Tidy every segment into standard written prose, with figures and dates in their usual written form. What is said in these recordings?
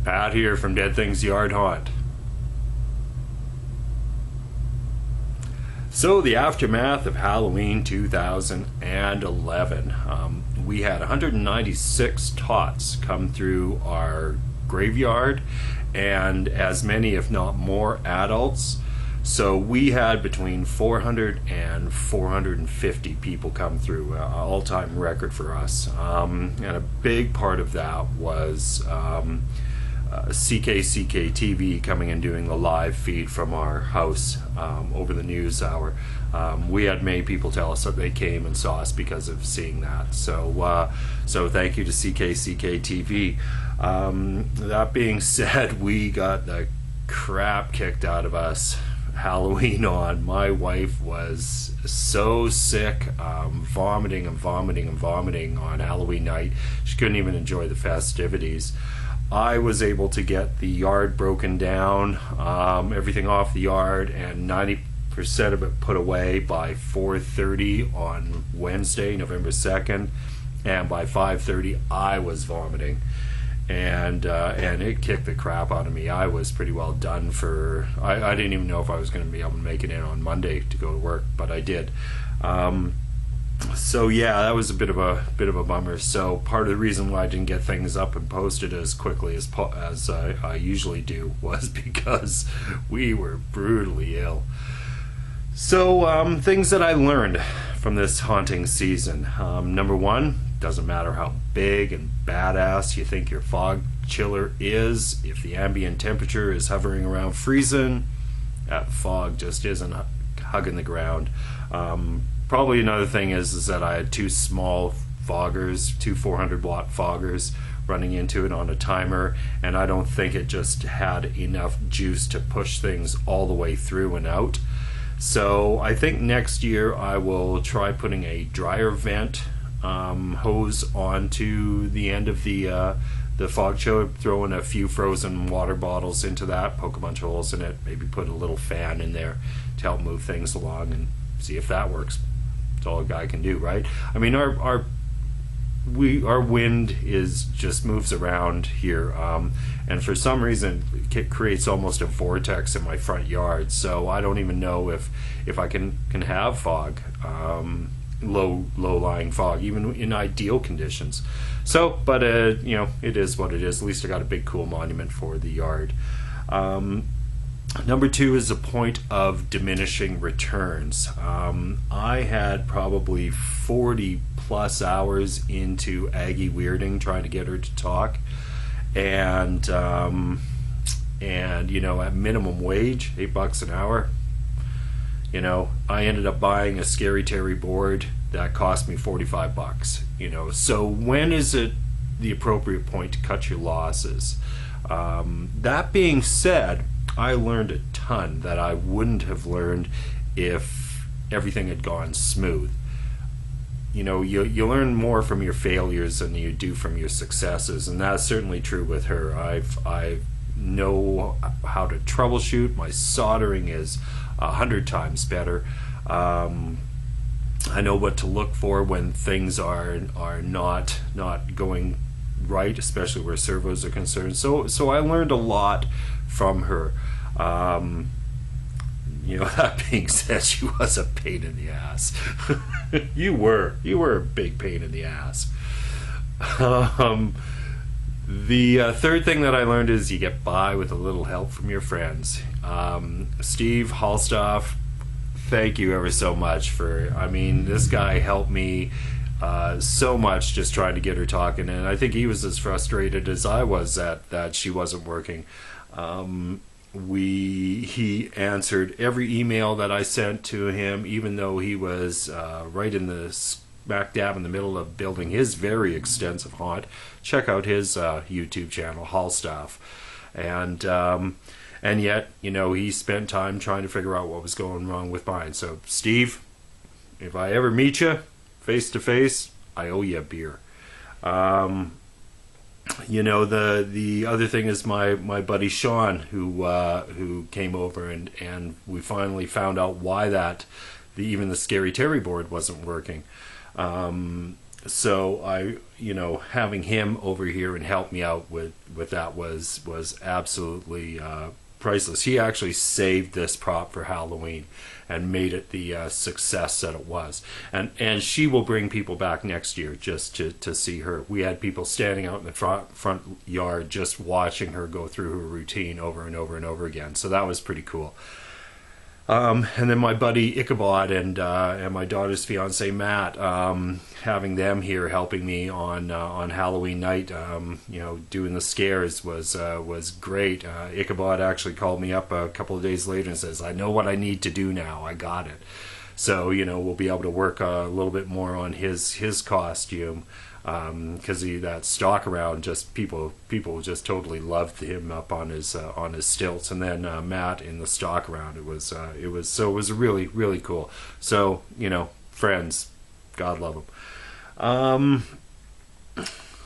Pat here from Dead Things Yard Haunt. So the aftermath of Halloween 2011, we had 196 tots come through our graveyard, and as many if not more adults. So we had between 400 and 450 people come through, all-time record for us. And a big part of that was CKCK TV coming and doing the live feed from our house over the news hour. We had many people tell us that they came and saw us because of seeing that. So thank you to CKCK TV. That being said, we got the crap kicked out of us Halloween on. My wife was so sick, vomiting on Halloween night. She couldn't even enjoy the festivities. I was able to get the yard broken down, everything off the yard, and 90% of it put away by 4:30 on Wednesday, November 2nd, and by 5:30 I was vomiting. And it kicked the crap out of me. I was pretty well done for. I didn't even know if I was going to be able to make it in on Monday to go to work, but I did. So yeah, that was a bit of a bummer. So part of the reason why I didn't get things up and posted as quickly as I usually do was because we were brutally ill. So things that I learned from this haunting season. Number one, doesn't matter how big and badass you think your fog chiller is, if the ambient temperature is hovering around freezing, that fog just isn't hugging the ground. Probably another thing is that I had two small foggers, two 400 watt foggers running into it on a timer, and I don't think it just had enough juice to push things all the way through and out. So I think next year I will try putting a dryer vent hose onto the end of the fog chiller, throw in a few frozen water bottles into that, poke a bunch of holes in it, maybe put a little fan in there to help move things along and see if that works. That's all a guy can do, right? I mean, our wind is just moves around here, and for some reason it creates almost a vortex in my front yard. So I don't even know if I can have fog, low-lying fog, even in ideal conditions. So, but you know, it is what it is. At least I got a big cool monument for the yard. Number two is a point of diminishing returns. I had probably 40 plus hours into Aggie weirding, trying to get her to talk, and you know, at minimum wage, $8 an hour, you know, I ended up buying a Scary Terry board that cost me $45. You know, so when is it the appropriate point to cut your losses? That being said, I learned a ton that I wouldn't have learned if everything had gone smooth. You know, you learn more from your failures than you do from your successes, and that's certainly true with her. I know how to troubleshoot. My soldering is 100 times better. I know what to look for when things are not going right, especially where servos are concerned. So I learned a lot from her. You know, that being said, she was a pain in the ass. You were a big pain in the ass. The third thing that I learned is you get by with a little help from your friends. Steve Halstoff, thank you ever so much for, I mean, this guy helped me so much just trying to get her talking, and I think he was as frustrated as I was that she wasn't working. He answered every email that I sent to him, even though he was right in the smack dab in the middle of building his very extensive haunt. Check out his YouTube channel, Hallstaff. And yet, you know, he spent time trying to figure out what was going wrong with mine. So, Steve, if I ever meet you face to face, I owe you a beer. You know, the other thing is my buddy Sean, who came over, and we finally found out why even the Scary Terry board wasn't working. So I, you know, having him over here and help me out with that was absolutely priceless. He actually saved this prop for Halloween and made it the success that it was. And she will bring people back next year just to see her. We had people standing out in the front yard just watching her go through her routine over and over and over again. So that was pretty cool. And then my buddy Ichabod and my daughter's fiance Matt, having them here helping me on Halloween night, doing the scares was great. Ichabod actually called me up a couple of days later and says, "I know what I need to do now. I got it." So we'll be able to work a little bit more on his costume. Because that stalk around, just people just totally loved him up on his stilts, and then Matt in the stalk around. It was really, really cool. So friends, God love them.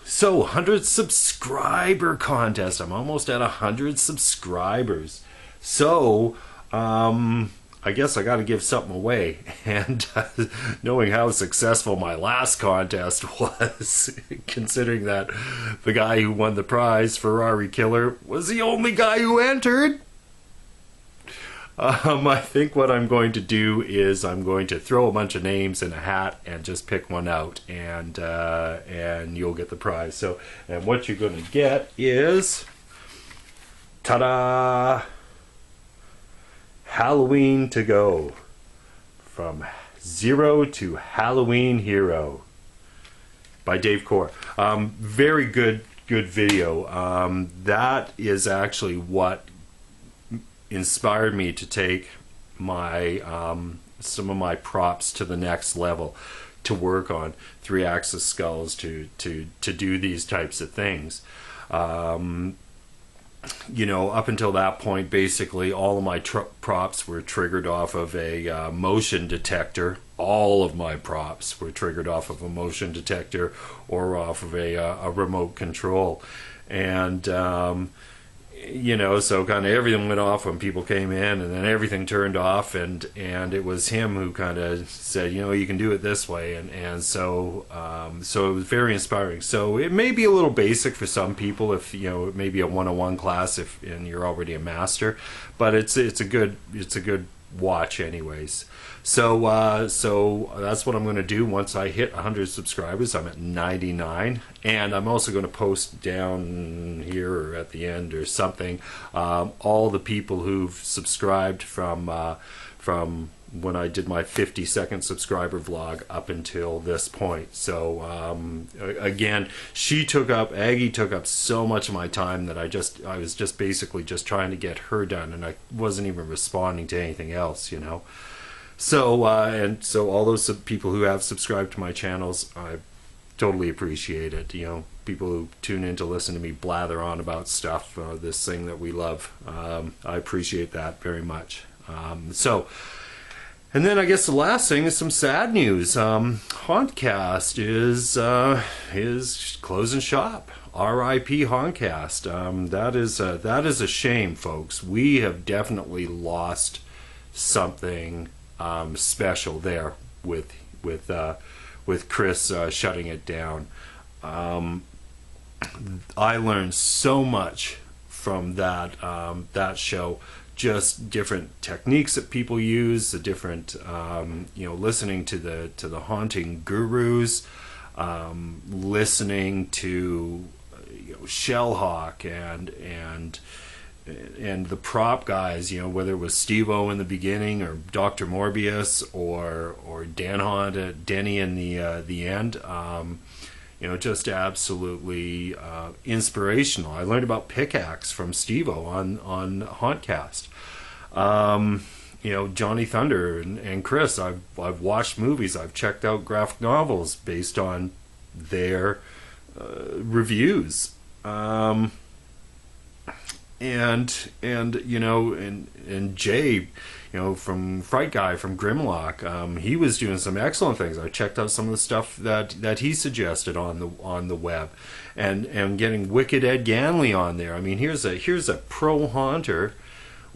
So 100 subscriber contest. I'm almost at 100 subscribers. So I guess I got to give something away, and knowing how successful my last contest was, considering that the guy who won the prize, Ferrari Killer, was the only guy who entered, I think what I'm going to do is I'm going to throw a bunch of names in a hat and just pick one out, and you'll get the prize. So, and what you're going to get is, ta-da! Halloween to Go, From Zero to Halloween Hero, by Dave Core. Very good video. That is actually what inspired me to take my some of my props to the next level, to work on 3-axis skulls, to do these types of things. Up until that point, basically all of my props were triggered off of a motion detector. All of my props were triggered off of a motion detector or off of a remote control. And so kind of everything went off when people came in, and then everything turned off, and it was him who kind of said, you can do it this way, and so it was very inspiring. So it may be a little basic for some people, if it may be a 101 class and you're already a master, but it's a good watch anyways. So that's what I'm going to do once I hit 100 subscribers. I'm at 99, and I'm also going to post down here or at the end or something all the people who've subscribed from when I did my 50-second subscriber vlog up until this point. So again, Aggie took up so much of my time that I was just basically just trying to get her done, and I wasn't even responding to anything else, So all those people who have subscribed to my channels, I totally appreciate it. People who tune in to listen to me blather on about stuff, this thing that we love. I appreciate that very much. And then I guess the last thing is some sad news. Hauntcast is closing shop. R.I.P. Hauntcast. That is a shame, folks. We have definitely lost something special there with Chris shutting it down. I learned so much from that show. Just different techniques that people use, the different listening to the haunting gurus, listening to Shellhawk and the prop guys, whether it was Steve-O in the beginning or Dr. Morbius or Denny in the end, just absolutely inspirational. I learned about Pickaxe from Steve-O on Hauntcast. Johnny Thunder and Chris, I've watched movies, I've checked out graphic novels based on their reviews. And Jay, from Fright Guy from Grimlock, he was doing some excellent things. I checked out some of the stuff that he suggested on the web, and getting Wicked Ed Ganley on there. I mean, here's a pro haunter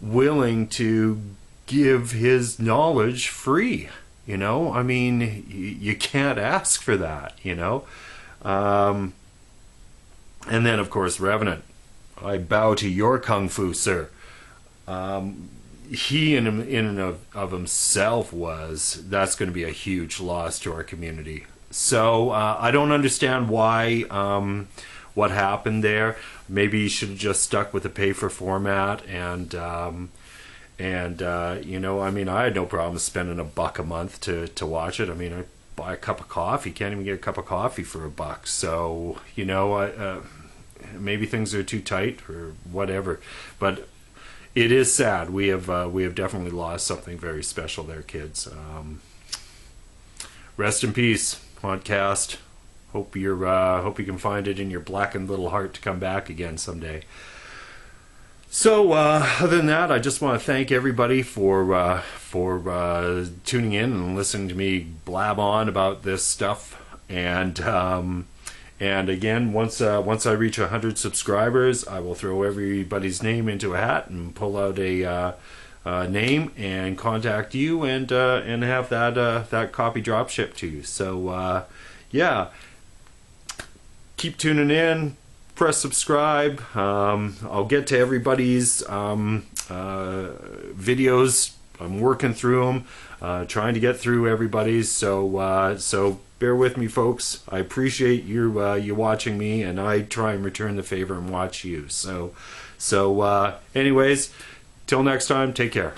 willing to give his knowledge free. I mean, you can't ask for that. And then of course Revenant. I bow to your kung fu, sir. He in and of himself that's going to be a huge loss to our community. So I don't understand why, what happened there. Maybe he should have just stuck with the pay for format, and you know, I mean, I had no problem spending $1 a month to watch it. I mean, I buy a cup of coffee, can't even get a cup of coffee for $1. So, you know, maybe things are too tight or whatever, but it is sad. We have definitely lost something very special there, kids. Rest in peace, Hauntcast. Hope you can find it in your blackened little heart to come back again someday. So other than that, I just want to thank everybody for tuning in and listening to me blab on about this stuff. And again, once I reach 100 subscribers, I will throw everybody's name into a hat and pull out a name and contact you and have that copy drop shipped to you. So yeah, keep tuning in. Press subscribe. I'll get to everybody's videos. I'm working through them, trying to get through everybody's. So bear with me, folks. I appreciate you watching me, and I try and return the favor and watch you. So anyways, till next time, take care.